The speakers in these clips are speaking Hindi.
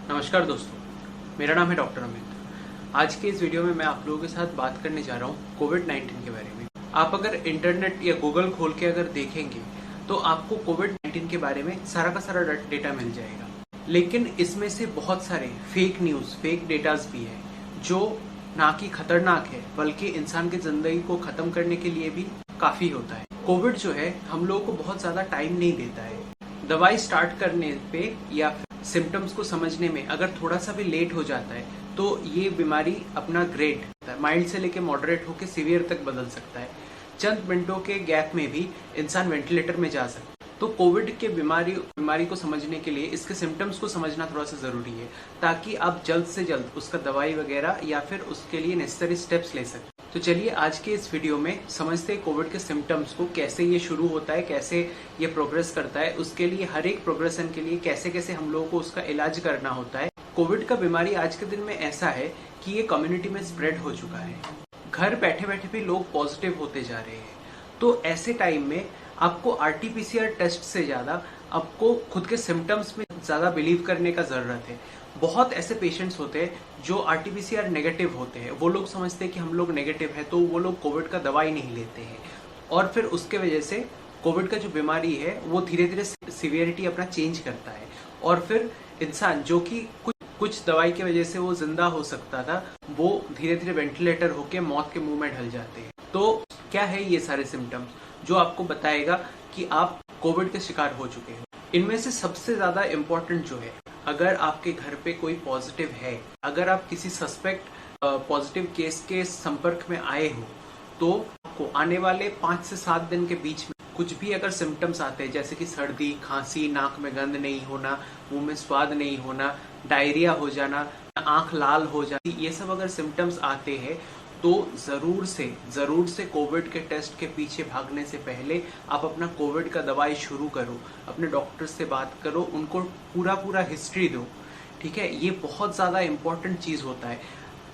नमस्कार दोस्तों, मेरा नाम है डॉक्टर अमित। आज के इस वीडियो में मैं आप लोगों के साथ बात करने जा रहा हूँ कोविड-19 के बारे में। आप अगर इंटरनेट या गूगल खोल के अगर देखेंगे तो आपको कोविड-19 के बारे में सारा का सारा डेटा मिल जाएगा। लेकिन इसमें से बहुत सारे फेक न्यूज़, फेक डेटाज भी है जो ना कि खतरनाक है बल्कि इंसान की जिंदगी को खत्म करने के लिए भी काफी होता है। कोविड जो है हम लोगों को बहुत ज्यादा टाइम नहीं देता है। दवाई स्टार्ट करने पे या सिम्टम्स को समझने में अगर थोड़ा सा भी लेट हो जाता है तो ये बीमारी अपना ग्रेड माइल्ड से लेके मॉडरेट होके सीवियर तक बदल सकता है। चंद मिनटों के गैप में भी इंसान वेंटिलेटर में जा सकता है। तो कोविड के बीमारी को समझने के लिए इसके सिम्टम्स को समझना थोड़ा सा जरूरी है ताकि आप जल्द से जल्द उसका दवाई वगैरह या फिर उसके लिए नेसेसरी स्टेप्स ले सकें। तो चलिए आज के इस वीडियो में समझते हैं कोविड के सिम्टम्स को, कैसे ये शुरू होता है, कैसे ये प्रोग्रेस करता है, उसके लिए हर एक प्रोग्रेशन के लिए कैसे कैसे हम लोगों को उसका इलाज करना होता है। कोविड का बीमारी आज के दिन में ऐसा है कि ये कम्युनिटी में स्प्रेड हो चुका है। घर बैठे बैठे भी लोग पॉजिटिव होते जा रहे हैं। तो ऐसे टाइम में आपको आरटीपीसीआर टेस्ट से ज्यादा आपको खुद के सिम्टम्स में ज्यादा बिलीव करने का जरूरत है। बहुत ऐसे पेशेंट्स होते हैं जो आरटीपीसीआर नेगेटिव होते हैं, वो लोग समझते हैं कि हम लोग नेगेटिव है तो वो लोग कोविड का दवाई नहीं लेते हैं और फिर उसके वजह से कोविड का जो बीमारी है वो धीरे धीरे सीवियरिटी अपना चेंज करता है और फिर इंसान जो कि कुछ दवाई की वजह से वो जिंदा हो सकता था वो धीरे धीरे वेंटिलेटर होके मौत के मुंह में ढल जाते हैं। तो क्या है ये सारे सिम्टम्स जो आपको बताएगा कि आप कोविड के शिकार हो चुके हैं। इनमें से सबसे ज्यादा इम्पोर्टेंट जो है, अगर आपके घर पे कोई पॉजिटिव है, अगर आप किसी सस्पेक्ट पॉजिटिव केस के संपर्क में आए हो तो आपको आने वाले 5 से 7 दिन के बीच में कुछ भी अगर सिम्टम्स आते हैं जैसे कि सर्दी, खांसी, नाक में गंध नहीं होना, मुंह में स्वाद नहीं होना, डायरिया हो जाना, आंख लाल हो जाती, ये सब अगर सिम्टम्स आते हैं तो जरूर से कोविड के टेस्ट के पीछे भागने से पहले आप अपना कोविड का दवाई शुरू करो, अपने डॉक्टर से बात करो, उनको पूरा हिस्ट्री दो। ठीक है, ये बहुत ज्यादा इंपॉर्टेंट चीज होता है।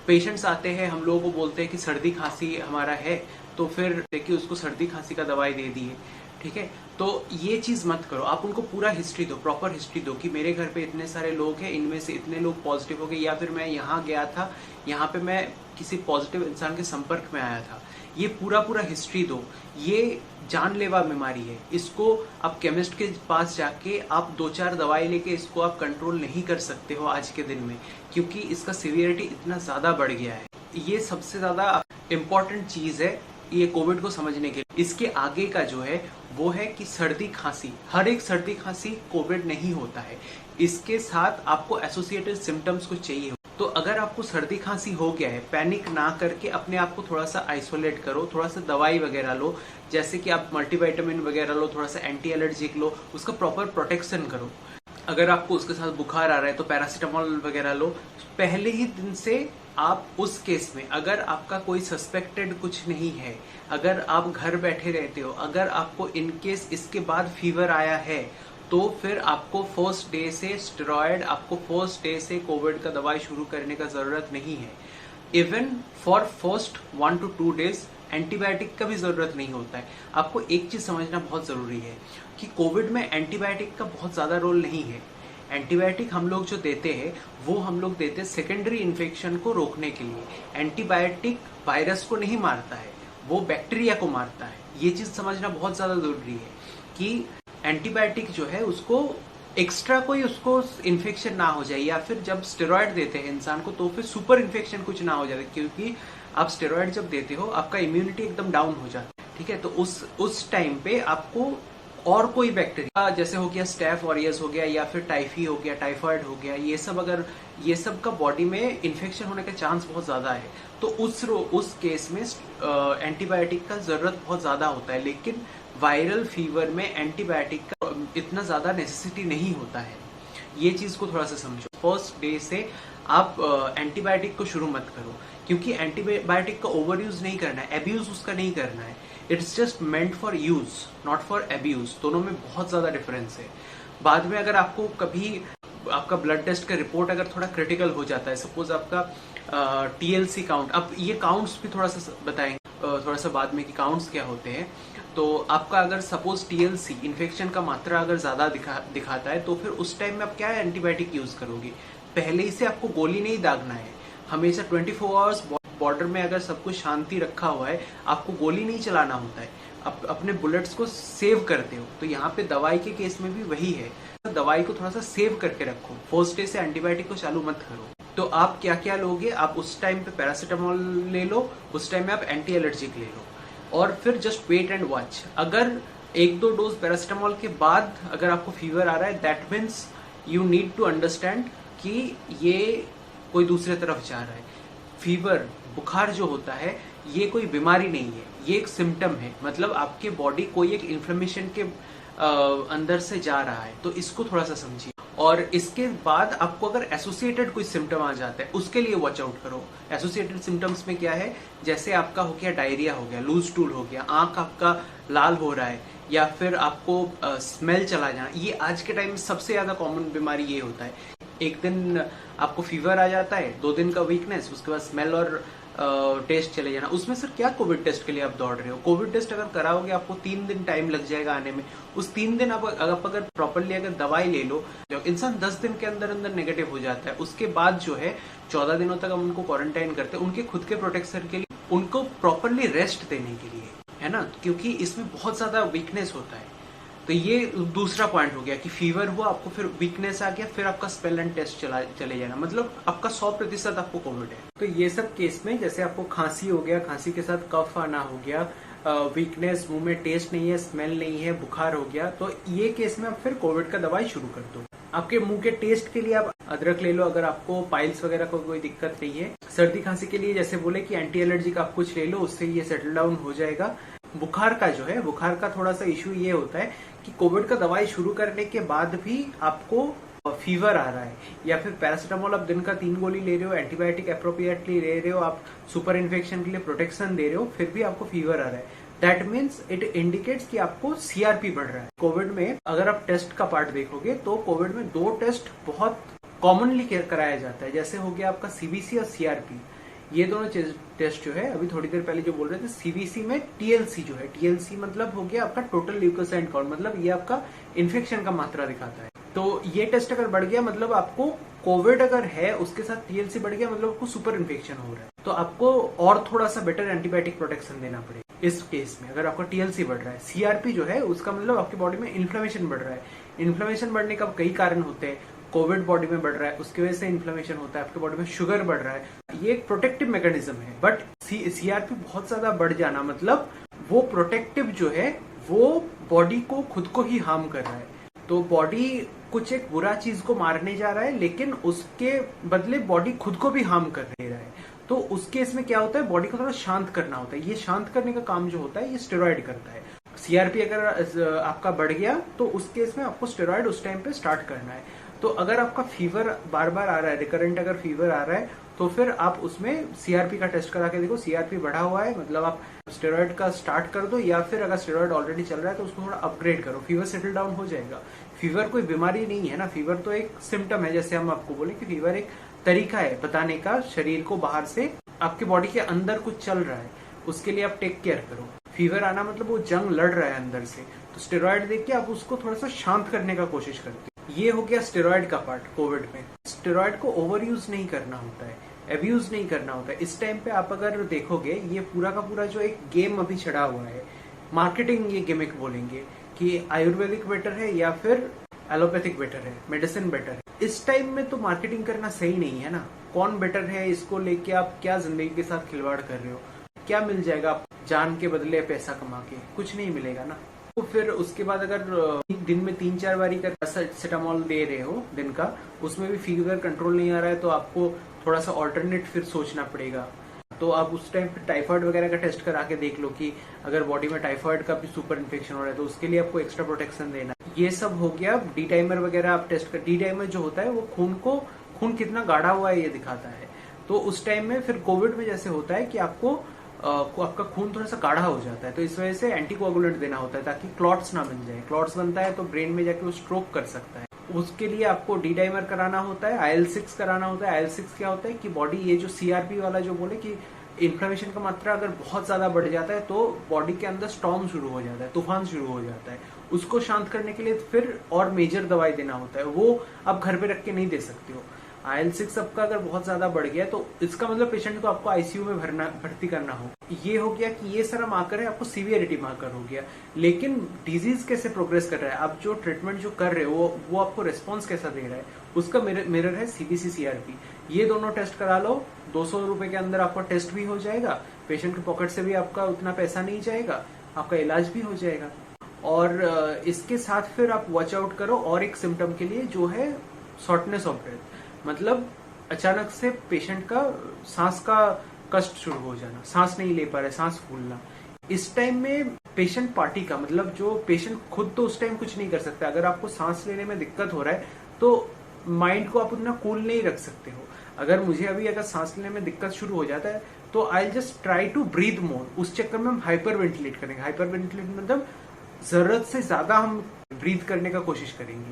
पेशेंट्स आते हैं, हम लोगों को बोलते हैं कि सर्दी खांसी हमारा है तो फिर देखिए उसको सर्दी खांसी का दवाई दे दिए। ठीक है, तो ये चीज मत करो। आप उनको पूरा हिस्ट्री दो, प्रॉपर हिस्ट्री दो कि मेरे घर पे इतने सारे लोग हैं, इनमें से इतने लोग पॉजिटिव हो गए, या फिर मैं यहाँ गया था, यहाँ पे मैं किसी पॉजिटिव इंसान के संपर्क में आया था। ये पूरा हिस्ट्री दो। ये जानलेवा बीमारी है, इसको आप केमिस्ट के पास जाके आप 2-4 दवाई लेके इसको आप कंट्रोल नहीं कर सकते हो आज के दिन में, क्योंकि इसका सीवियरिटी इतना ज्यादा बढ़ गया है। ये सबसे ज्यादा इम्पोर्टेंट चीज है ये कोविड को समझने के लिए। इसके आगे का जो है वो है कि सर्दी खांसी, हर एक सर्दी खांसी कोविड नहीं होता है, इसके साथ आपको एसोसिएटेड सिम्टम्स कुछ चाहिए। तो अगर आपको सर्दी खांसी हो गया है, पैनिक ना करके अपने आप को थोड़ा सा आइसोलेट करो, थोड़ा सा दवाई वगैरह लो, जैसे कि आप मल्टीविटामिन वगैरह लो, थोड़ा सा एंटी एलर्जिक लो, उसका प्रॉपर प्रोटेक्शन करो। अगर आपको उसके साथ बुखार आ रहा है तो पैरासीटामोल वगैरह लो। पहले ही दिन से आप उस केस में, अगर आपका कोई सस्पेक्टेड कुछ नहीं है, अगर आप घर बैठे रहते हो, अगर आपको इन केस इसके बाद फीवर आया है तो फिर आपको फर्स्ट डे से स्टेरॉयड, आपको फर्स्ट डे से कोविड का दवाई शुरू करने का जरूरत नहीं है। Even for first 1 to 2 days antibiotic का भी जरूरत नहीं होता है। आपको एक चीज समझना बहुत जरूरी है कि कोविड में एंटीबायोटिक का बहुत ज्यादा रोल नहीं है। एंटीबायोटिक हम लोग जो देते हैं वो हम लोग देते हैं सेकेंडरी इन्फेक्शन को रोकने के लिए। एंटीबायोटिक वायरस को नहीं मारता है, वो बैक्टीरिया को मारता है। ये चीज समझना बहुत ज्यादा जरूरी है कि एंटीबायोटिक जो है उसको एक्स्ट्रा कोई उसको इन्फेक्शन ना हो जाए, या फिर जब स्टेरॉयड देते हैं इंसान को तो फिर सुपर इन्फेक्शन कुछ ना हो जाए, क्योंकि आप स्टेरॉयड जब देते हो आपका इम्यूनिटी एकदम डाउन हो जाता है। ठीक है, तो उस टाइम पे आपको और कोई बैक्टीरिया जैसे हो गया स्टैफ ऑरियस हो गया या फिर टाइफी हो गया, टाइफाइड हो गया, ये सब का बॉडी में इन्फेक्शन होने का चांस बहुत ज्यादा है। तो उस केस में एंटीबायोटिक का जरूरत बहुत ज्यादा होता है। लेकिन वायरल फीवर में एंटीबायोटिक का इतना ज्यादा नेसेसिटी नहीं होता है। ये चीज को थोड़ा सा समझो। फर्स्ट डे से आप एंटीबायोटिक को शुरू मत करो, क्योंकि एंटीबायोटिक का ओवर यूज नहीं करना है, एब्यूज उसका नहीं करना है। It's just meant for use, not for abuse. दोनों में बहुत ज्यादा डिफरेंस है। बाद में अगर आपको कभी आपका ब्लड टेस्ट का रिपोर्ट अगर थोड़ा क्रिटिकल हो जाता है, सपोज आपका टीएलसी काउंट, अब ये काउंट्स भी थोड़ा सा बताएंगे थोड़ा सा बाद में कि काउंट्स क्या होते हैं। तो आपका अगर सपोज टीएलसी इन्फेक्शन का मात्रा अगर ज्यादा दिखाता है तो फिर उस टाइम में आप क्या एंटीबायोटिक यूज करोगे? पहले ही से आपको गोली नहीं दागना है। हमेशा 24 आवर्स बॉर्डर में अगर सब कुछ शांति रखा हुआ है, आपको गोली नहीं चलाना होता है, आप अपने बुलेट्स को सेव करते हो। तो यहाँ पे दवाई के केस में भी वही है, दवाई को थोड़ा सा सेव करके रखो। फर्स्ट डे से एंटीबायोटिक को चालू मत करो। तो आप क्या क्या लोगे? आप उस टाइम पे पैरासीटामोल ले लो, उस टाइम में आप एंटी एलर्जिक ले लो, और फिर जस्ट वेट एंड वॉच। अगर 1-2 डोज पैरासीटामोल के बाद अगर आपको फीवर आ रहा है, that means you need to understand कि ये कोई दूसरे तरफ जा रहा है। फीवर, बुखार जो होता है, ये कोई बीमारी नहीं है, ये एक सिम्टम है। मतलब आपके बॉडी कोई एक इन्फ्लेमेशन के अंदर से जा रहा है, तो इसको थोड़ा सा समझिए। और इसके बाद आपको अगर एसोसिएटेड कोई सिम्टम आ जाता है, उसके लिए वॉच आउट करो। एसोसिएटेड सिम्टम्स में क्या है? जैसे आपका हो गया डायरिया हो गया, लूज टूल हो गया, आंख आपका लाल हो रहा है, या फिर आपको स्मेल चला जाना। ये आज के टाइम में सबसे ज्यादा कॉमन बीमारी ये होता है। एक दिन आपको फीवर आ जाता है, 2 दिन का वीकनेस, उसके बाद स्मेल और टेस्ट चले जाना। उसमें सर क्या कोविड टेस्ट के लिए आप दौड़ रहे हो? कोविड टेस्ट अगर कराओगे आपको 3 दिन टाइम लग जाएगा आने में। उस 3 दिन आप अगर प्रॉपरली अगर दवाई ले लो, इंसान 10 दिन के अंदर अंदर नेगेटिव हो जाता है। उसके बाद जो है 14 दिनों तक हम उनको क्वारंटाइन करते हैं, उनके खुद के प्रोटेक्शन के लिए, उनको प्रॉपरली रेस्ट देने के लिए, है ना, क्योंकि इसमें बहुत ज्यादा वीकनेस होता है। तो ये दूसरा पॉइंट हो गया कि फीवर हुआ, आपको फिर वीकनेस आ गया, फिर आपका स्पेल एंड टेस्ट चले जाना, मतलब आपका 100% आपको कोविड है। तो ये सब केस में जैसे आपको खांसी हो गया, खांसी के साथ कफ आना हो गया, वीकनेस, मुंह में टेस्ट नहीं है, स्मेल नहीं है, बुखार हो गया, तो ये केस में आप फिर कोविड का दवाई शुरू कर दो। आपके मुंह के टेस्ट के लिए आप अदरक ले लो, अगर आपको पाइल्स वगैरह को कोई दिक्कत नहीं है। सर्दी खांसी के लिए जैसे बोले कि एंटी एलर्जिक आप कुछ ले लो, उससे ये सेटल डाउन हो जाएगा। बुखार का जो है, बुखार का थोड़ा सा इशू ये होता है कि कोविड का दवाई शुरू करने के बाद भी आपको फीवर आ रहा है, या फिर पैरासीटामोल आप दिन का 3 गोली ले रहे हो, एंटीबायोटिक अप्रोप्रिएटली ले रहे हो, आप सुपर इन्फेक्शन के लिए प्रोटेक्शन दे रहे हो, फिर भी आपको फीवर आ रहा है, दैट मीन्स इट इंडिकेट्स कि आपको सीआरपी बढ़ रहा है। कोविड में अगर आप टेस्ट का पार्ट देखोगे तो कोविड में 2 टेस्ट बहुत कॉमनली कराया जाता है। जैसे हो गया आपका सीबीसी और सीआरपी। ये दोनों टेस्ट जो है, अभी थोड़ी देर पहले जो बोल रहे थे, सीबीसी में टीएलसी जो है, टीएलसी मतलब हो गया आपका टोटल ल्यूकोसाइट काउंट, मतलब ये आपका इन्फेक्शन का मात्रा दिखाता है। तो ये टेस्ट अगर बढ़ गया मतलब आपको कोविड अगर है, उसके साथ टीएलसी बढ़ गया मतलब आपको सुपर इन्फेक्शन हो रहा है, तो आपको और थोड़ा सा बेटर एंटीबायोटिक प्रोटेक्शन देना पड़ेगा इस केस में, अगर आपका टीएलसी बढ़ रहा है। सीआरपी जो है उसका मतलब आपकी बॉडी में इन्फ्लेमेशन बढ़ रहा है। इन्फ्लेमेशन बढ़ने का कई कारण होते हैं। कोविड बॉडी में बढ़ रहा है, उसकी वजह से इन्फ्लेमेशन होता है, आपके बॉडी में शुगर बढ़ रहा है, ये एक प्रोटेक्टिव मैकेनिज्म है। बट सीआरपी बहुत ज्यादा बढ़ जाना मतलब वो प्रोटेक्टिव जो है वो बॉडी को खुद को ही हार्म कर रहा है। तो बॉडी कुछ एक बुरा चीज को मारने जा रहा है, लेकिन उसके बदले बॉडी खुद को भी हार्म कर रहा है। तो उस केस में क्या होता है, बॉडी को थोड़ा शांत करना होता है। ये शांत करने का काम जो होता है ये स्टेरॉइड करता है। सीआरपी अगर आपका बढ़ गया तो उस केस में आपको स्टेरॉइड उस टाइम पे स्टार्ट करना है। तो अगर आपका फीवर बार बार आ रहा है, रिकरेंट अगर फीवर आ रहा है, तो फिर आप उसमें सीआरपी का टेस्ट करा के देखो। सीआरपी बढ़ा हुआ है मतलब आप स्टेरॉइड का स्टार्ट कर दो, या फिर अगर स्टेरॉइड ऑलरेडी चल रहा है तो उसको थोड़ा अपग्रेड करो, फीवर सेटल डाउन हो जाएगा। फीवर कोई बीमारी नहीं है ना, फीवर तो एक सिम्टम है। जैसे हम आपको बोले कि फीवर एक तरीका है बताने का शरीर को बाहर से आपकी बॉडी के अंदर कुछ चल रहा है, उसके लिए आप टेक केयर करो। फीवर आना मतलब वो जंग लड़ रहा है अंदर से, तो स्टेरॉइड देख के आप उसको थोड़ा सा शांत करने का कोशिश करते हो। ये हो गया स्टेरॉइड का पार्ट कोविड में। स्टेरॉइड को ओवर यूज नहीं करना होता है, एब्यूज नहीं करना होता है। इस टाइम पे आप अगर देखोगे ये पूरा का पूरा जो एक गेम अभी चढ़ा हुआ है, मार्केटिंग ये गिमिक बोलेंगे कि आयुर्वेदिक बेटर है या फिर एलोपैथिक बेटर है, मेडिसिन बेटर है। इस टाइम में तो मार्केटिंग करना सही नहीं है ना। कौन बेटर है इसको लेके आप क्या जिंदगी के साथ खिलवाड़ कर रहे हो? क्या मिल जाएगा आप जान के बदले पैसा कमा के? कुछ नहीं मिलेगा ना। तो फिर उसके बाद अगर दिन में 3-4 बारी का पैरासीटामोल दे रहे हो दिन का, उसमें भी फीवर कंट्रोल नहीं आ रहा है, तो आपको थोड़ा सा ऑल्टरनेट फिर सोचना पड़ेगा। तो आप उस टाइम पे टाइफाइड वगैरह का टेस्ट करा के देख लो कि अगर बॉडी में टाइफाइड का भी सुपर इन्फेक्शन हो रहा है तो उसके लिए आपको एक्स्ट्रा प्रोटेक्शन देना। ये सब हो गया। डी टाइमर वगैरह आप टेस्ट कर, डी टाइमर जो होता है वो खून कितना गाढ़ा हुआ है ये दिखाता है। तो उस टाइम में फिर कोविड में जैसे होता है कि आपका खून थोड़ा सा गाढ़ा हो जाता है, तो इस वजह से एंटीकोगुलेंट देना होता है ताकि क्लॉट्स ना बन जाए। क्लॉट्स बनता है तो ब्रेन में जाके वो स्ट्रोक कर सकता है। उसके लिए आपको डी डाइमर कराना होता है, IL-6 कराना होता है। IL-6 क्या होता है कि बॉडी ये जो सीआरपी वाला जो बोले कि इन्फ्लेमेशन का मात्रा अगर बहुत ज्यादा बढ़ जाता है तो बॉडी के अंदर स्टॉर्म शुरू हो जाता है, तूफान शुरू हो जाता है। उसको शांत करने के लिए फिर और मेजर दवाई देना होता है, वो आप घर पे रख के नहीं दे सकते हो। IL-6 आपका अगर बहुत ज्यादा बढ़ गया तो इसका मतलब पेशेंट को आपको आईसीयू में भर्ती करना हो। ये हो गया कि ये सारा मार्कर है, आपको सीवियरिटी मार्कर हो गया। लेकिन डिजीज कैसे प्रोग्रेस कर रहा है, आप जो ट्रीटमेंट जो कर रहे हो वो आपको रिस्पॉन्स कैसा दे रहा है, उसका मिरर है CBC CRP। ये दोनों टेस्ट करा लो, 200 रुपए के अंदर आपका टेस्ट भी हो जाएगा, पेशेंट के पॉकेट से भी आपका उतना पैसा नहीं जाएगा, आपका इलाज भी हो जाएगा। और इसके साथ फिर आप वॉच आउट करो और एक सिम्टम के लिए जो है शॉर्टनेस ऑफ ब्रेथ, मतलब अचानक से पेशेंट का सांस का कष्ट शुरू हो जाना, सांस नहीं ले पा रहे, सांस फूलना। इस टाइम में पेशेंट पार्टी का मतलब जो पेशेंट खुद तो उस टाइम कुछ नहीं कर सकता। अगर आपको सांस लेने में दिक्कत हो रहा है तो माइंड को आप उतना कूल नहीं रख सकते हो। अगर मुझे अभी सांस लेने में दिक्कत शुरू हो जाता है तो I just try to breathe more, उस चक्कर में हम हाइपर वेंटिलेट करेंगे। हाइपर वेंटिलेट मतलब जरूरत से ज्यादा हम ब्रीथ करने का कोशिश करेंगे,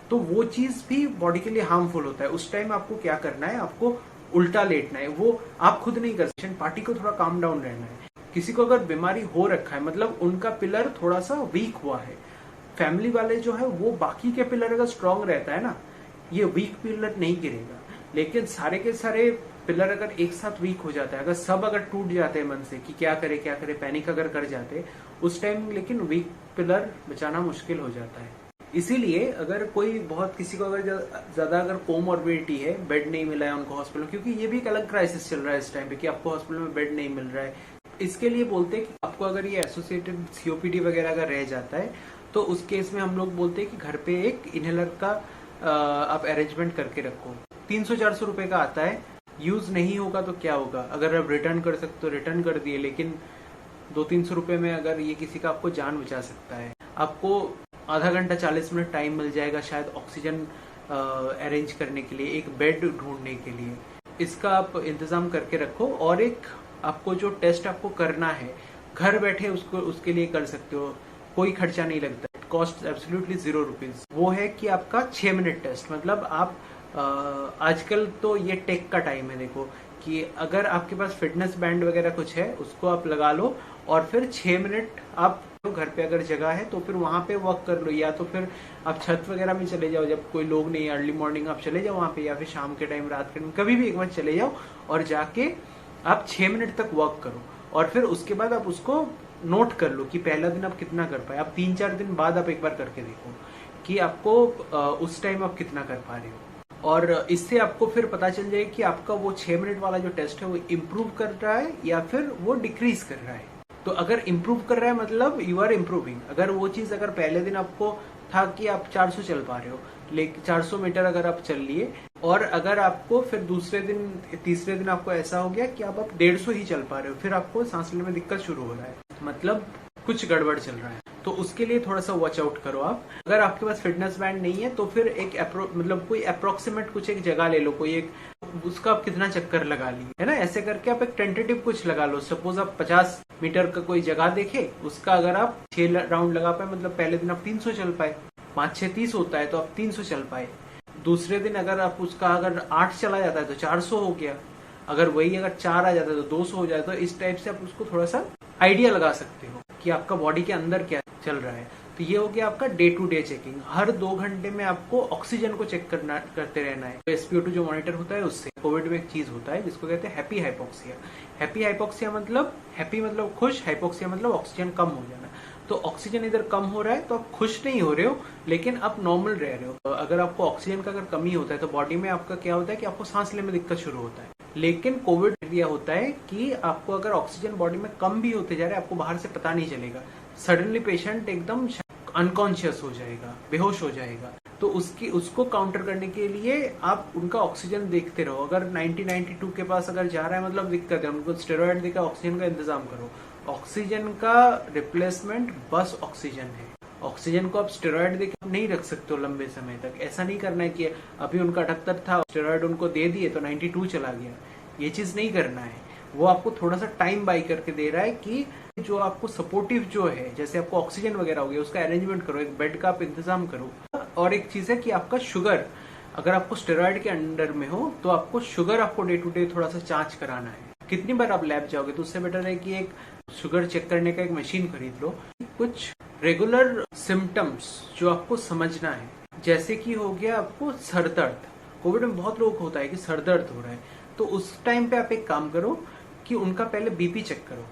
तो वो चीज भी बॉडी के लिए हार्मफुल होता है। उस टाइम आपको क्या करना है, आपको उल्टा लेटना है, वो आप खुद नहीं कर सकते। पार्टी को थोड़ा काम डाउन रहना है। किसी को अगर बीमारी हो रखा है मतलब उनका पिलर थोड़ा सा वीक हुआ है, फैमिली वाले जो है वो बाकी के पिलर अगर स्ट्रांग रहता है ना, ये वीक पिलर नहीं गिरेगा। लेकिन सारे के सारे पिलर अगर एक साथ वीक हो जाता है, अगर सब अगर टूट जाते हैं मन से कि क्या करे, पैनिक अगर कर जाते उस टाइम, लेकिन वीक पिलर बचाना मुश्किल हो जाता है। इसीलिए अगर कोई बहुत किसी को अगर ज्यादा अगर कोमॉर्बिडिटी है, बेड नहीं मिला है उनको हॉस्पिटल में, क्योंकि ये भी एक अलग क्राइसिस चल रहा है इस टाइम पे कि आपको हॉस्पिटल में बेड नहीं मिल रहा है। इसके लिए बोलते हैं कि आपको अगर ये एसोसिएटेड COPD वगैरह अगर रह जाता है तो उस केस में हम लोग बोलते हैं कि घर पे एक इनहेलर का आप अरेंजमेंट करके रखो। 300-400 रुपए का आता है, यूज नहीं होगा तो क्या होगा, अगर आप रिटर्न कर सकते हो रिटर्न कर दिए, लेकिन 200-300 रुपए में अगर ये किसी का आपको जान बचा सकता है। आपको आधा घंटा 40 मिनट टाइम मिल जाएगा शायद ऑक्सीजन अरेंज करने के लिए, एक बेड ढूंढने के लिए। इसका आप इंतजाम करके रखो। और एक आपको जो टेस्ट आपको करना है घर बैठे उसके लिए कर सकते हो, कोई खर्चा नहीं लगता, कॉस्ट एब्सोल्युटली 0 रुपीज। वो है कि आपका 6 मिनट टेस्ट, मतलब आप आजकल तो ये टेक का टाइम है, देखो कि अगर आपके पास फिटनेस बैंड वगैरह कुछ है उसको आप लगा लो और फिर 6 मिनट आप घर पे अगर जगह है तो फिर वहां पे वॉक कर लो, या तो फिर आप छत वगैरह में चले जाओ, जब कोई लोग नहीं, अर्ली मॉर्निंग आप चले जाओ वहां पे, या फिर शाम के टाइम, रात के टाइम, कभी भी एक बार चले जाओ और जाके आप 6 मिनट तक वॉक करो। और फिर उसके बाद आप उसको नोट कर लो कि पहला दिन आप कितना कर पाए। आप 3-4 दिन बाद आप एक बार करके देखो कि आपको उस टाइम आप कितना कर पा रहे हो, और इससे आपको फिर पता चल जाए कि आपका वो 6 मिनट वाला जो टेस्ट है वो इम्प्रूव कर रहा है या फिर वो डिक्रीज कर रहा है। तो अगर इम्प्रूव कर रहा है मतलब यू आर इम्प्रूविंग। अगर वो चीज अगर पहले दिन आपको था कि आप 400 चल पा रहे हो, लेकिन 400 मीटर अगर आप चल लिए, और अगर आपको फिर दूसरे दिन तीसरे दिन आपको ऐसा हो गया कि आप 150 ही चल पा रहे हो, फिर आपको सांस लेने में दिक्कत शुरू हो रहा है, मतलब कुछ गड़बड़ चल रहा है, तो उसके लिए थोड़ा सा वॉच आउट करो आप। अगर आपके पास फिटनेस बैंड नहीं है तो फिर एक मतलब कोई अप्रोक्सीमेट कुछ एक जगह ले लो, कोई एक उसका आप कितना चक्कर लगा लिए है ना, ऐसे करके आप एक टेंटेटिव कुछ लगा लो। सपोज आप 50 मीटर का कोई जगह देखे, उसका अगर आप 6 राउंड लगा पाए, मतलब पहले दिन आप 300 चल पाए, 5-6 30 होता है तो आप 300 चल पाए। दूसरे दिन अगर आप उसका अगर 8 चला जाता है तो 400 हो गया, अगर वही अगर 4 आ जाता है तो 200 हो जाता है। तो इस टाइप से आप उसको थोड़ा सा आइडिया लगा सकते हो कि आपका बॉडी के अंदर क्या चल रहा है। तो ये हो गया आपका डे टू डे चेकिंग। हर 2 घंटे में आपको ऑक्सीजन को चेक करते रहना है। तो SpO2 जो मॉनिटर होता है उससे। कोविड में एक चीज होता है जिसको कहते हैं हैप्पी हाइपोक्सिया। हैप्पी हाइपोक्सिया मतलब हैप्पी मतलब खुश, हाइपोक्सिया मतलब ऑक्सीजन कम हो जाना। तो ऑक्सीजन इधर कम हो रहा है तो आप खुश नहीं हो रहे हो, लेकिन आप नॉर्मल रह रहे हो। तो अगर आपको ऑक्सीजन का अगर कमी होता है तो बॉडी में आपका क्या होता है कि आपको सांस लेने में दिक्कत शुरू होता है। लेकिन कोविड यह होता है कि आपको अगर ऑक्सीजन बॉडी में कम भी होते जा रहे हैं, आपको बाहर से पता नहीं चलेगा, सडनली पेशेंट एकदम अनकॉन्शियस हो जाएगा, बेहोश हो जाएगा। तो उसको काउंटर करने के लिए आप उनका ऑक्सीजन देखते रहो। अगर 90-92 के पास अगर जा रहा है मतलब दिक्कत है, उनको स्टेरॉइड देकर ऑक्सीजन का इंतजाम करो। ऑक्सीजन का रिप्लेसमेंट बस ऑक्सीजन है। ऑक्सीजन को आप स्टेरॉइड देकर नहीं रख सकते हो लंबे समय तक। ऐसा नहीं करना है कि अभी उनका 78 था, स्टेरॉइड उनको दे दिए तो 92 चला गया, ये चीज नहीं करना है। वो आपको थोड़ा सा टाइम बाई करके दे रहा है कि जो आपको सपोर्टिव जो है, जैसे आपको ऑक्सीजन वगैरह हो गया, उसका अरेंजमेंट करो, एक बेड का आप इंतजाम करो। और एक चीज है कि आपका शुगर, अगर आपको स्टेरॉइड के अंडर में हो तो आपको शुगर आपको डे टू डे थोड़ा सा जांच कराना है कितनी बार आप लैब जाओगे? तो उससे बेटर है कि एक शुगर चेक करने का एक मशीन खरीद लो। कुछ रेगुलर सिम्टम्स जो आपको समझना है, जैसे कि हो गया आपको सर दर्द। कोविड में बहुत लोगों को होता है कि सर दर्द हो रहा है, तो उस टाइम पे आप एक काम करो कि उनका पहले बीपी चेक करो।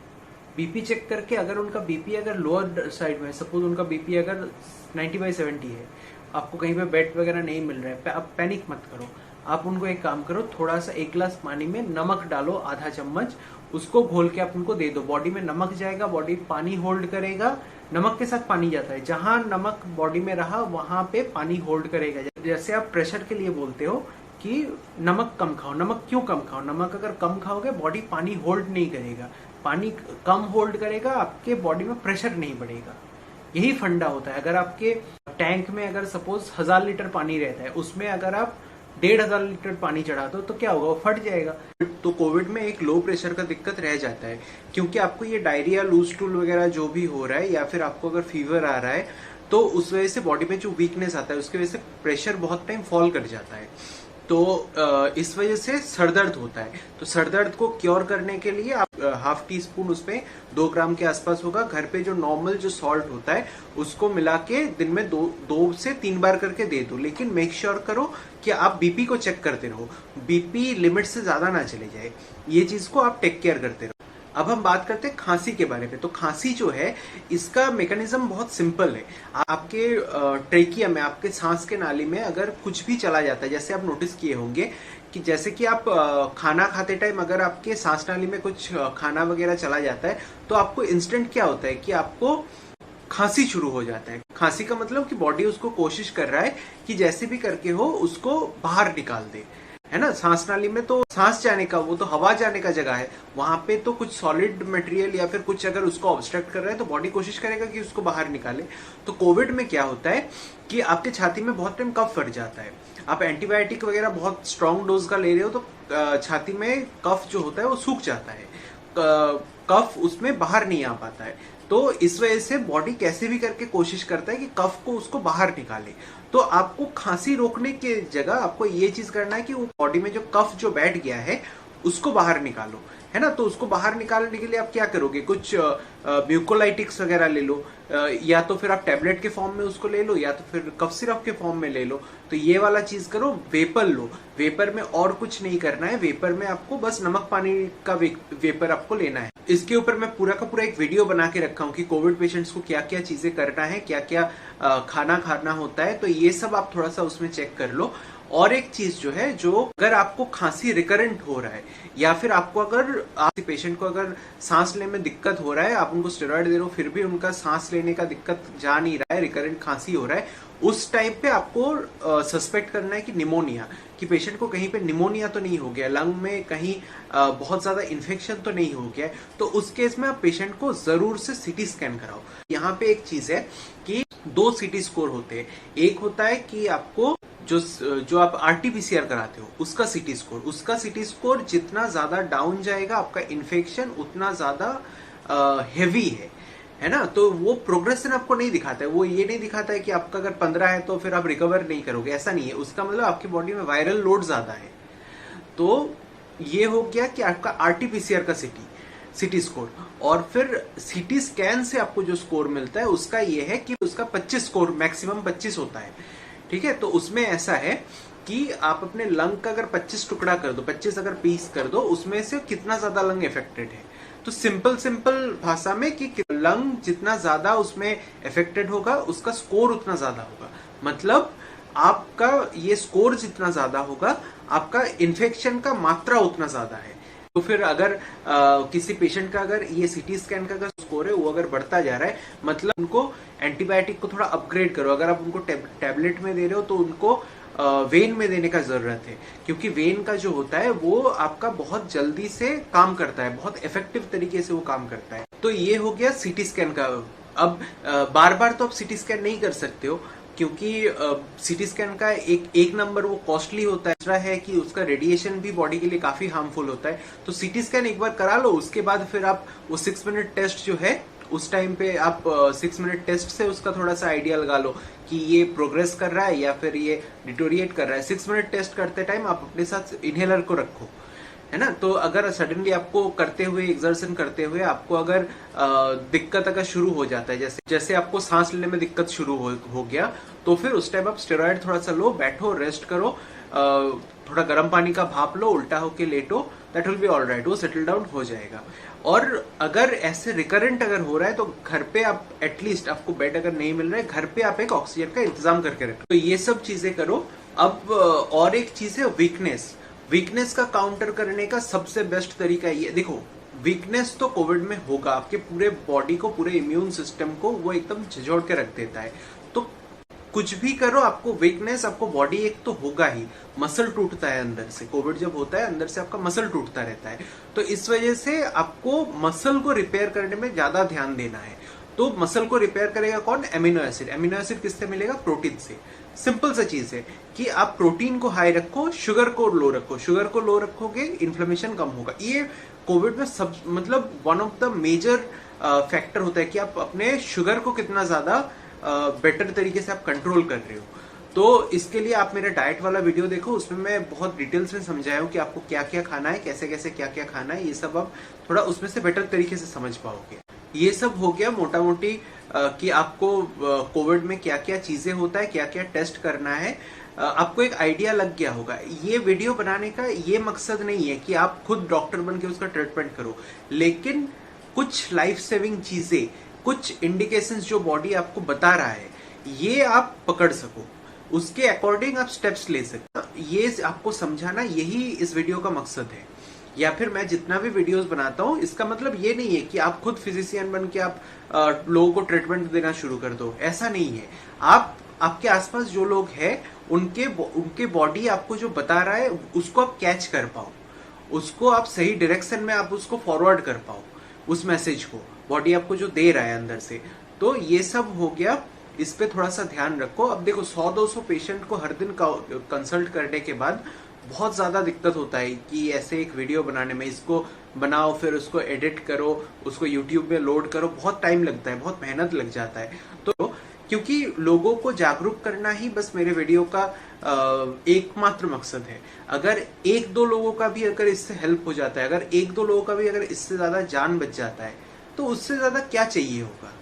बीपी चेक करके अगर उनका बीपी अगर लोअर साइड में है, सपोज उनका बीपी अगर 90/70 है, आपको कहीं पे बेड वगैरह नहीं मिल रहा है, आप पैनिक मत करो। आप उनको एक काम करो, थोड़ा सा 1 गिलास पानी में नमक डालो, आधा चम्मच, उसको घोल के आप उनको दे दो। बॉडी में नमक जाएगा, बॉडी पानी होल्ड करेगा। नमक के साथ पानी जाता है, जहां नमक बॉडी में रहा वहां पे पानी होल्ड करेगा। जैसे आप प्रेशर के लिए बोलते हो कि नमक कम खाओ, नमक क्यों कम खाओ? नमक अगर कम खाओगे बॉडी पानी होल्ड नहीं करेगा, पानी कम होल्ड करेगा, आपके बॉडी में प्रेशर नहीं बढ़ेगा। यही फंडा होता है। अगर आपके टैंक में अगर सपोज 1000 लीटर पानी रहता है, उसमें अगर आप 1500 लीटर पानी चढ़ा दो तो क्या होगा? वो फट जाएगा। तो कोविड में एक लो प्रेशर का दिक्कत रह जाता है, क्योंकि आपको ये डायरिया, लूज टूल वगैरह जो भी हो रहा है, या फिर आपको अगर फीवर आ रहा है, तो उस वजह से बॉडी में जो वीकनेस आता है उसकी वजह से प्रेशर बहुत टाइम फॉल कर जाता है। तो इस वजह से सरदर्द होता है। तो सरदर्द को क्योर करने के लिए आप ½ टीस्पून उसमें 2 ग्राम के आसपास होगा, घर पे जो नॉर्मल जो सॉल्ट होता है उसको मिला के दिन में 2 से 3 बार करके दे दो। लेकिन मेक श्योर करो कि आप बीपी को चेक करते रहो, बीपी लिमिट से ज्यादा ना चले जाए। ये चीज को आप टेक केयर करते रहो। अब हम बात करते हैं खांसी के बारे में। तो खांसी जो है, इसका मैकेनिज्म बहुत सिंपल है। आपके ट्रेकिया में, आपके सांस के नाली में अगर कुछ भी चला जाता है, जैसे आप नोटिस किए होंगे कि जैसे कि आप खाना खाते टाइम अगर आपके सांस नाली में कुछ खाना वगैरह चला जाता है, तो आपको इंस्टेंट क्या होता है कि आपको खांसी शुरू हो जाता है। खांसी का मतलब कि बॉडी उसको कोशिश कर रहा है कि जैसे भी करके हो उसको बाहर निकाल दे, है ना। सांस नाली में तो सांस जाने का, वो तो हवा जाने का जगह है, वहां पे तो कुछ सॉलिड मटेरियल या फिर कुछ अगर उसको ऑब्स्ट्रक्ट कर रहा है तो बॉडी कोशिश करेगा कि उसको बाहर निकाले। तो कोविड में क्या होता है कि आपके छाती में बहुत टाइम कफ फट जाता है। आप एंटीबायोटिक वगैरह बहुत स्ट्रॉन्ग डोज का ले रहे हो तो छाती में कफ जो होता है वो सूख जाता है, कफ उसमें बाहर नहीं आ पाता है। तो इस वजह से बॉडी कैसे भी करके कोशिश करता है कि कफ को उसको बाहर निकाले। तो आपको खांसी रोकने की जगह आपको ये चीज करना है कि वो बॉडी में जो कफ जो बैठ गया है उसको बाहर निकालो, है ना। तो उसको बाहर निकालने के लिए आप क्या करोगे? कुछ म्यूकोलाइटिक्स वगैरह ले लो, या तो फिर आप टैबलेट के फॉर्म में उसको ले लो, या तो फिर कफ सिरप के फॉर्म में ले लो। तो ये वाला चीज करो। वेपर लो, वेपर में और कुछ नहीं करना है, वेपर में आपको बस नमक पानी का वेपर आपको लेना है। इसके ऊपर मैं पूरा का पूरा एक वीडियो बना के रखा हूँ कि कोविड पेशेंट्स को क्या क्या चीजें करना है, क्या क्या खाना खाना होता है। तो ये सब आप थोड़ा सा उसमें चेक कर लो। और एक चीज जो है, जो अगर आपको खांसी रिकरेंट हो रहा है, या फिर आपको अगर आप पेशेंट को अगर सांस लेने में दिक्कत हो रहा है, आप उनको स्टेरॉइड दे रहे हो फिर भी उनका सांस लेने का दिक्कत जा नहीं रहा है, रिकरेंट खांसी हो रहा है, उस टाइम पे आपको सस्पेक्ट करना है कि निमोनिया, कि पेशेंट को कहीं पे निमोनिया तो नहीं हो गया, लंग में कहीं बहुत ज्यादा इन्फेक्शन तो नहीं हो गया। तो उस केस में आप पेशेंट को जरूर से सीटी स्कैन कराओ। यहाँ पे एक चीज है कि 2 सीटी स्कोर होते हैं। एक होता है कि आपको जो आप आरटीपीसीआर कराते हो उसका सीटी स्कोर, उसका सीटी स्कोर जितना ज्यादा डाउन जाएगा आपका इन्फेक्शन उतना ज्यादा हेवी है ना। तो वो प्रोग्रेशन आपको नहीं दिखाता है, वो ये नहीं दिखाता है कि आपका अगर 15 है तो फिर आप रिकवर नहीं करोगे, ऐसा नहीं है। उसका मतलब आपकी बॉडी में वायरल लोड ज्यादा है। तो ये हो गया कि आपका आरटीपीसीआर का सिटी स्कोर। और फिर सीटी स्कैन से आपको जो स्कोर मिलता है उसका ये है कि उसका 25 स्कोर, मैक्सिमम 25 होता है, ठीक है। तो उसमें ऐसा है कि आप अपने लंग का अगर 25 टुकड़ा कर दो, 25 अगर पीस कर दो, उसमें से कितना ज्यादा लंग इफेक्टेड है। तो सिंपल भाषा में कि लंग जितना ज्यादा उसमें इफेक्टेड होगा उसका स्कोर उतना ज्यादा होगा। मतलब आपका ये स्कोर जितना ज्यादा होगा आपका इन्फेक्शन का मात्रा उतना ज्यादा है। तो फिर अगर किसी पेशेंट का अगर ये सीटी स्कैन का अगर स्कोर है वो अगर बढ़ता जा रहा है, मतलब उनको एंटीबायोटिक को थोड़ा अपग्रेड करो। अगर आप उनको टैबलेट में दे रहे हो तो उनको वेन में देने का जरूरत है, क्योंकि वेन का जो होता है वो आपका बहुत जल्दी से काम करता है, बहुत इफेक्टिव तरीके से वो काम करता है। तो ये हो गया सीटी स्कैन का। अब बार बार तो आप सीटी स्कैन नहीं कर सकते हो, क्योंकि सीटी स्कैन का एक नंबर वो कॉस्टली होता है, दूसरा है कि उसका रेडिएशन भी बॉडी के लिए काफी हार्मफुल होता है। तो सीटी स्कैन एक बार करा लो, उसके बाद फिर आप वो 6 मिनट टेस्ट जो है उस टाइम पे आप 6 मिनट टेस्ट से उसका थोड़ा सा आइडिया लगा लो कि ये प्रोग्रेस कर रहा है या फिर ये डिटोरिएट कर रहा है। 6 मिनट टेस्ट करते टाइम आप अपने साथ इनहेलर को रखो, है ना। तो अगर सडनली आपको करते हुए एक्सर्शन करते हुए आपको अगर दिक्कत अगर शुरू हो जाता है, जैसे जैसे आपको सांस लेने में दिक्कत शुरू हो गया, तो फिर उस टाइम आप स्टेरॉइड थोड़ा सा लो, बैठो, रेस्ट करो, थोड़ा गर्म पानी का भाप लो, उल्टा होके लेटो, that will be all right, वो सेटल डाउन हो जाएगा। और अगर ऐसे रिकरेंट अगर हो रहा है तो घर पे आप एटलीस्ट, आपको बेड अगर नहीं मिल रहा है, घर पे आप एक ऑक्सीजन का इंतजाम करके रखो। तो ये सब चीजें करो। अब और एक चीज है वीकनेस का काउंटर करने का सबसे बेस्ट तरीका ये, देखो वीकनेस तो कोविड में होगा, आपके पूरे बॉडी को, पूरे इम्यून सिस्टम को वो एकदम झिझोड़ के रख देता है। तो कुछ भी करो, आपको वीकनेस, आपको बॉडी एक तो होगा ही, मसल टूटता है अंदर से, कोविड जब होता है अंदर से आपका मसल टूटता रहता है, तो इस वजह से आपको मसल को रिपेयर करने में ज्यादा ध्यान देना है। तो मसल को रिपेयर करेगा कौन? Amino acid. एमिनो एसिड किससे मिलेगा? प्रोटीन से। सिंपल सा चीज है कि आप प्रोटीन को हाई रखो, शुगर को लो रखो। शुगर को लो रखोगे, इन्फ्लेमेशन कम होगा। ये कोविड में सब, मतलब one of the major factor होता है कि आप अपने शुगर को कितना ज्यादा बेटर तरीके से आप कंट्रोल कर रहे हो। तो इसके लिए आप मेरा डाइट वाला वीडियो देखो, उसमें मैं बहुत डिटेल्स में समझाया हूँ कि आपको क्या क्या खाना है, कैसे कैसे क्या क्या खाना है, ये सब आप थोड़ा उसमें से बेटर तरीके से समझ पाओगे। ये सब हो गया मोटा मोटी कि आपको कोविड में क्या क्या चीजें होता है, क्या क्या टेस्ट करना है, आपको एक आइडिया लग गया होगा। ये वीडियो बनाने का ये मकसद नहीं है कि आप खुद डॉक्टर बन के उसका ट्रीटमेंट करो, लेकिन कुछ लाइफ सेविंग चीजें, कुछ इंडिकेशंस जो बॉडी आपको बता रहा है, ये आप पकड़ सको, उसके अकॉर्डिंग आप स्टेप्स ले सको। ये आपको समझाना, यही इस वीडियो का मकसद है। या फिर मैं जितना भी वीडियोस बनाता हूँ, इसका मतलब ये नहीं है कि आप खुद फिजिशियन बन के आप लोगों को ट्रीटमेंट देना शुरू कर दो, ऐसा नहीं है। आप, आपके आसपास जो लोग हैं, उनके बॉडी आपको जो बता रहा है उसको आप कैच कर पाओ, उसको आप सही डायरेक्शन में आप उसको फॉरवर्ड कर पाओ, उस मैसेज को बॉडी आपको जो दे रहा है अंदर से। तो ये सब हो गया, इस पे थोड़ा सा ध्यान रखो। अब देखो 100-200 पेशेंट को हर दिन कंसल्ट करने के बाद बहुत ज्यादा दिक्कत होता है कि ऐसे एक वीडियो बनाने में, इसको बनाओ, फिर उसको एडिट करो, उसको यूट्यूब में लोड करो, बहुत टाइम लगता है, बहुत मेहनत लग जाता है। तो क्योंकि लोगों को जागरूक करना ही बस मेरे वीडियो का एकमात्र मकसद है। अगर 1-2 लोगों का भी अगर इससे हेल्प हो जाता है, अगर 1-2 लोगों का भी अगर इससे ज्यादा जान बच जाता है, तो उससे ज्यादा क्या चाहिए होगा,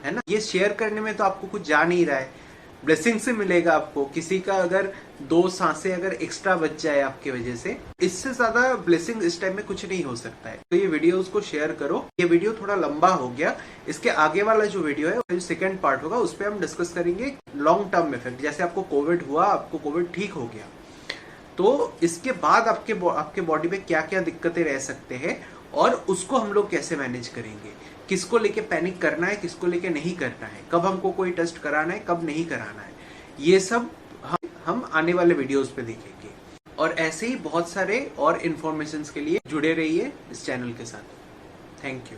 है ना। ये शेयर करने में तो आपको कुछ जा नहीं रहा है, ब्लेसिंग से मिलेगा आपको। किसी का अगर 2 सांसें अगर एक्स्ट्रा बच जाए आपकी वजह से, इससे ज्यादा ब्लेसिंग इस टाइम में कुछ नहीं हो सकता है। तो ये वीडियो उसको शेयर करो। ये वीडियो थोड़ा लंबा हो गया, इसके आगे वाला जो वीडियो है, जो सेकंड पार्ट होगा, उस पर हम डिस्कस करेंगे लॉन्ग टर्म इफेक्ट। जैसे आपको कोविड हुआ, आपको कोविड ठीक हो गया, तो इसके बाद आपके बॉडी में क्या क्या दिक्कतें रह सकते हैं और उसको हम लोग कैसे मैनेज करेंगे, किसको लेके पैनिक करना है, किसको लेके नहीं करना है, कब हमको कोई टेस्ट कराना है, कब नहीं कराना है, ये सब हम आने वाले वीडियोस पे देखेंगे। और ऐसे ही बहुत सारे और इन्फॉर्मेशन के लिए जुड़े रहिए इस चैनल के साथ। Thank you.